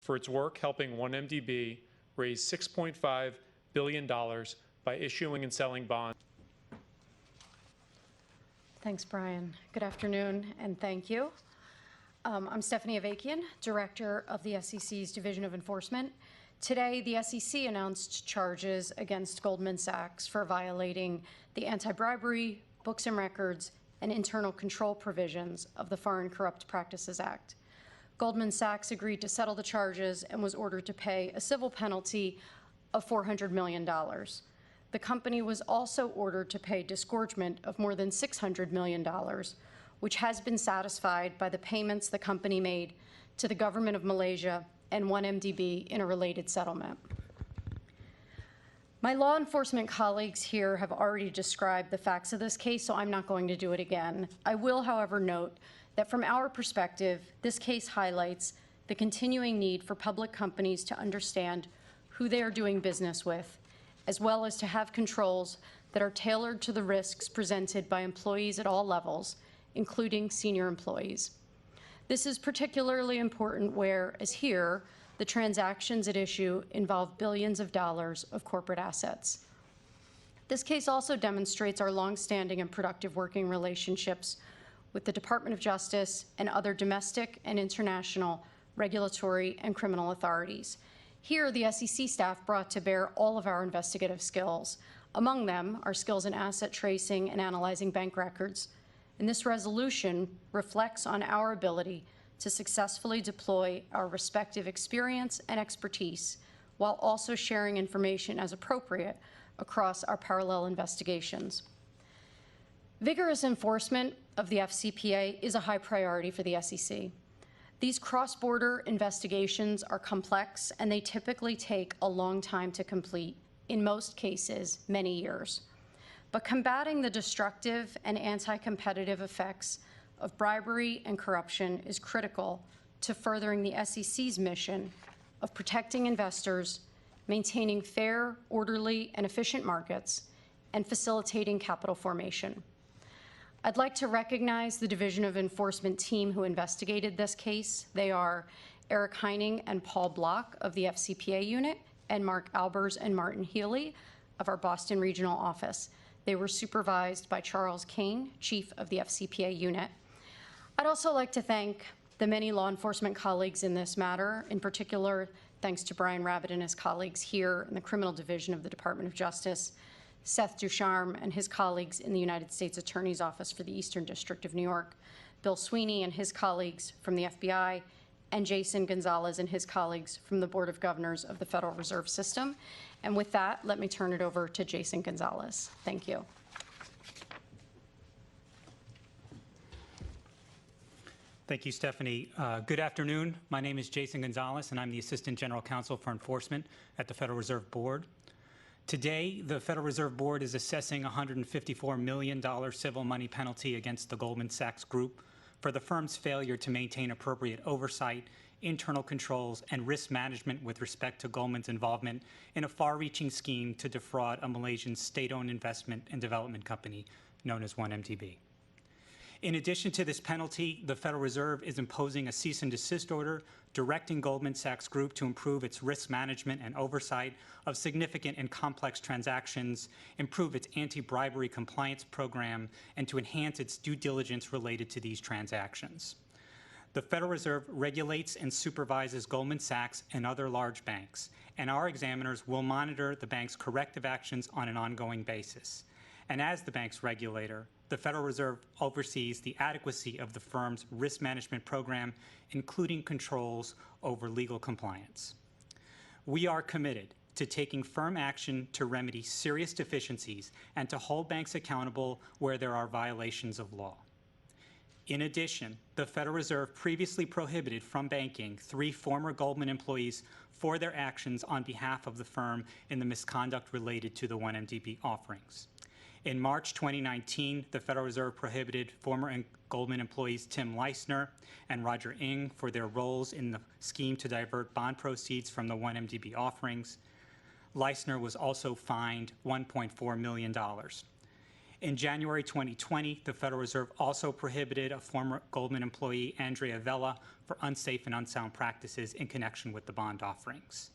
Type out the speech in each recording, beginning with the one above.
for its work helping 1MDB raise $6.5 billion by issuing and selling bonds. Thanks, Brian. Good afternoon, and thank you. I'm Stephanie Avakian, Director of the SEC's Division of Enforcement. Today, the SEC announced charges against Goldman Sachs for violating the anti-bribery, books and records, and internal control provisions of the Foreign Corrupt Practices Act. Goldman Sachs agreed to settle the charges and was ordered to pay a civil penalty of $400 million. The company was also ordered to pay disgorgement of more than $600 million, which has been satisfied by the payments the company made to the government of Malaysia and 1MDB in a related settlement. My law enforcement colleagues here have already described the facts of this case, so I'm not going to do it again. I will, however, note that from our perspective, this case highlights the continuing need for public companies to understand who they are doing business with, as well as to have controls that are tailored to the risks presented by employees at all levels, including senior employees. This is particularly important where, as here, the transactions at issue involve billions of dollars of corporate assets. This case also demonstrates our longstanding and productive working relationships with the Department of Justice and other domestic and international regulatory and criminal authorities. Here, the SEC staff brought to bear all of our investigative skills. Among them, our skills in asset tracing and analyzing bank records. And this resolution reflects on our ability to successfully deploy our respective experience and expertise while also sharing information as appropriate across our parallel investigations. Vigorous enforcement of the FCPA is a high priority for the SEC. These cross-border investigations are complex and they typically take a long time to complete, in most cases, many years. But combating the destructive and anti-competitive effects of bribery and corruption is critical to furthering the SEC's mission of protecting investors, maintaining fair, orderly, and efficient markets, and facilitating capital formation. I'd like to recognize the Division of Enforcement team who investigated this case. They are Eric Heining and Paul Block of the FCPA unit, and Mark Albers and Martin Healy of our Boston regional office. They were supervised by Charles Kane, chief of the FCPA unit. I'd also like to thank the many law enforcement colleagues in this matter, in particular, thanks to Brian Rabbitt and his colleagues here in the Criminal Division of the Department of Justice, Seth Ducharme and his colleagues in the United States Attorney's Office for the Eastern District of New York, Bill Sweeney and his colleagues from the FBI, and Jason Gonzalez and his colleagues from the Board of Governors of the Federal Reserve System. And with that, let me turn it over to Jason Gonzalez. Thank you. Thank you, Stephanie. Good afternoon. My name is Jason Gonzalez, and I'm the Assistant General Counsel for Enforcement at the Federal Reserve Board. Today, the Federal Reserve Board is assessing a $154 million civil money penalty against the Goldman Sachs Group for the firm's failure to maintain appropriate oversight, internal controls, and risk management with respect to Goldman's involvement in a far-reaching scheme to defraud a Malaysian state-owned investment and development company known as 1MDB. In addition to this penalty, the Federal Reserve is imposing a cease and desist order directing Goldman Sachs Group to improve its risk management and oversight of significant and complex transactions, improve its anti-bribery compliance program, and to enhance its due diligence related to these transactions. The Federal Reserve regulates and supervises Goldman Sachs and other large banks, and our examiners will monitor the bank's corrective actions on an ongoing basis. And as the bank's regulator, the Federal Reserve oversees the adequacy of the firm's risk management program, including controls over legal compliance. We are committed to taking firm action to remedy serious deficiencies and to hold banks accountable where there are violations of law. In addition, the Federal Reserve previously prohibited from banking 3 former Goldman employees for their actions on behalf of the firm in the misconduct related to the 1MDB offerings. In March 2019, the Federal Reserve prohibited former Goldman employees Tim Leissner and Roger Ng for their roles in the scheme to divert bond proceeds from the 1MDB offerings. Leissner was also fined $1.4 million. In January 2020, the Federal Reserve also prohibited a former Goldman employee, Andrea Vella, for unsafe and unsound practices in connection with the bond offerings.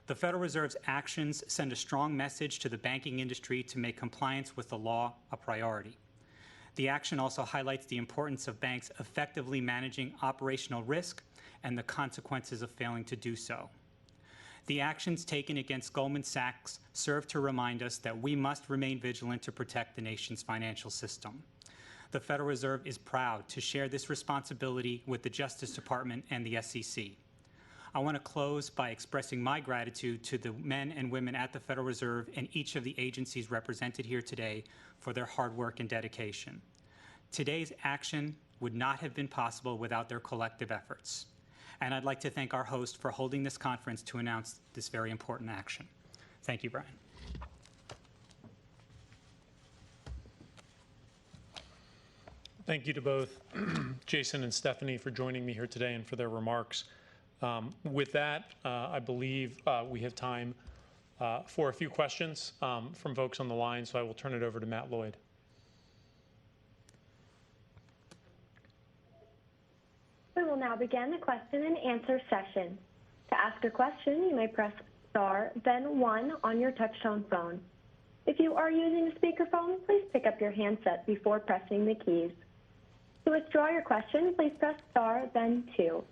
The Federal Reserve's actions send a strong message to the banking industry to make compliance with the law a priority. The action also highlights the importance of banks effectively managing operational risk and the consequences of failing to do so. The actions taken against Goldman Sachs serve to remind us that we must remain vigilant to protect the nation's financial system. The Federal Reserve is proud to share this responsibility with the Justice Department and the SEC. I want to close by expressing my gratitude to the men and women at the Federal Reserve and each of the agencies represented here today for their hard work and dedication. Today's action would not have been possible without their collective efforts. And I'd like to thank our host for holding this conference to announce this very important action. Thank you, Brian. Thank you to both Jason and Stephanie for joining me here today and for their remarks. With that, I believe we have time for a few questions from folks on the line, so I will turn it over to Matt Lloyd. We will now begin the question and answer session. To ask a question, you may press star, then 1 on your touchtone phone. If you are using a speakerphone, please pick up your handset before pressing the keys. To withdraw your question, please press star, then 2.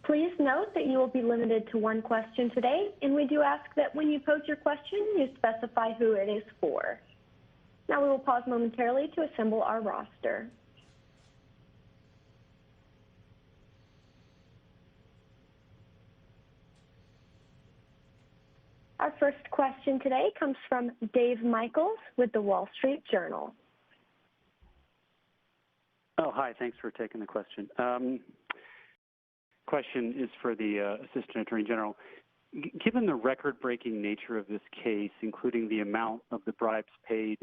Please note that you will be limited to 1 question today, and we do ask that when you pose your question, you specify who it is for. Now we will pause momentarily to assemble our roster. Our first question today comes from Dave Michaels with the Wall Street Journal. Oh, hi. Thanks for taking the question. Question is for the Assistant Attorney General. Given the record-breaking nature of this case, including the amount of the bribes paid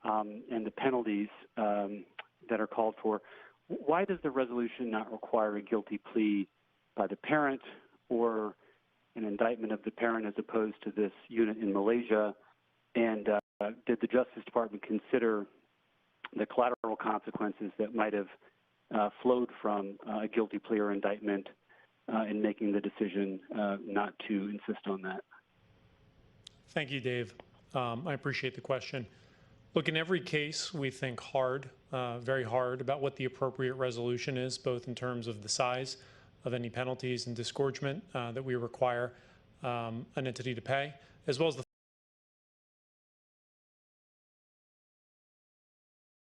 and the penalties that are called for, why does the resolution not require a guilty plea by the parent or an indictment of the parent as opposed to this unit in Malaysia? And did the Justice Department consider the collateral consequences that might have flowed from a guilty plea or indictment in making the decision not to insist on that? Thank you, Dave. I appreciate the question. Look, in every case, we think hard, very hard, about what the appropriate resolution is, both in terms of the size of any penalties and disgorgement that we require an entity to pay, as well as the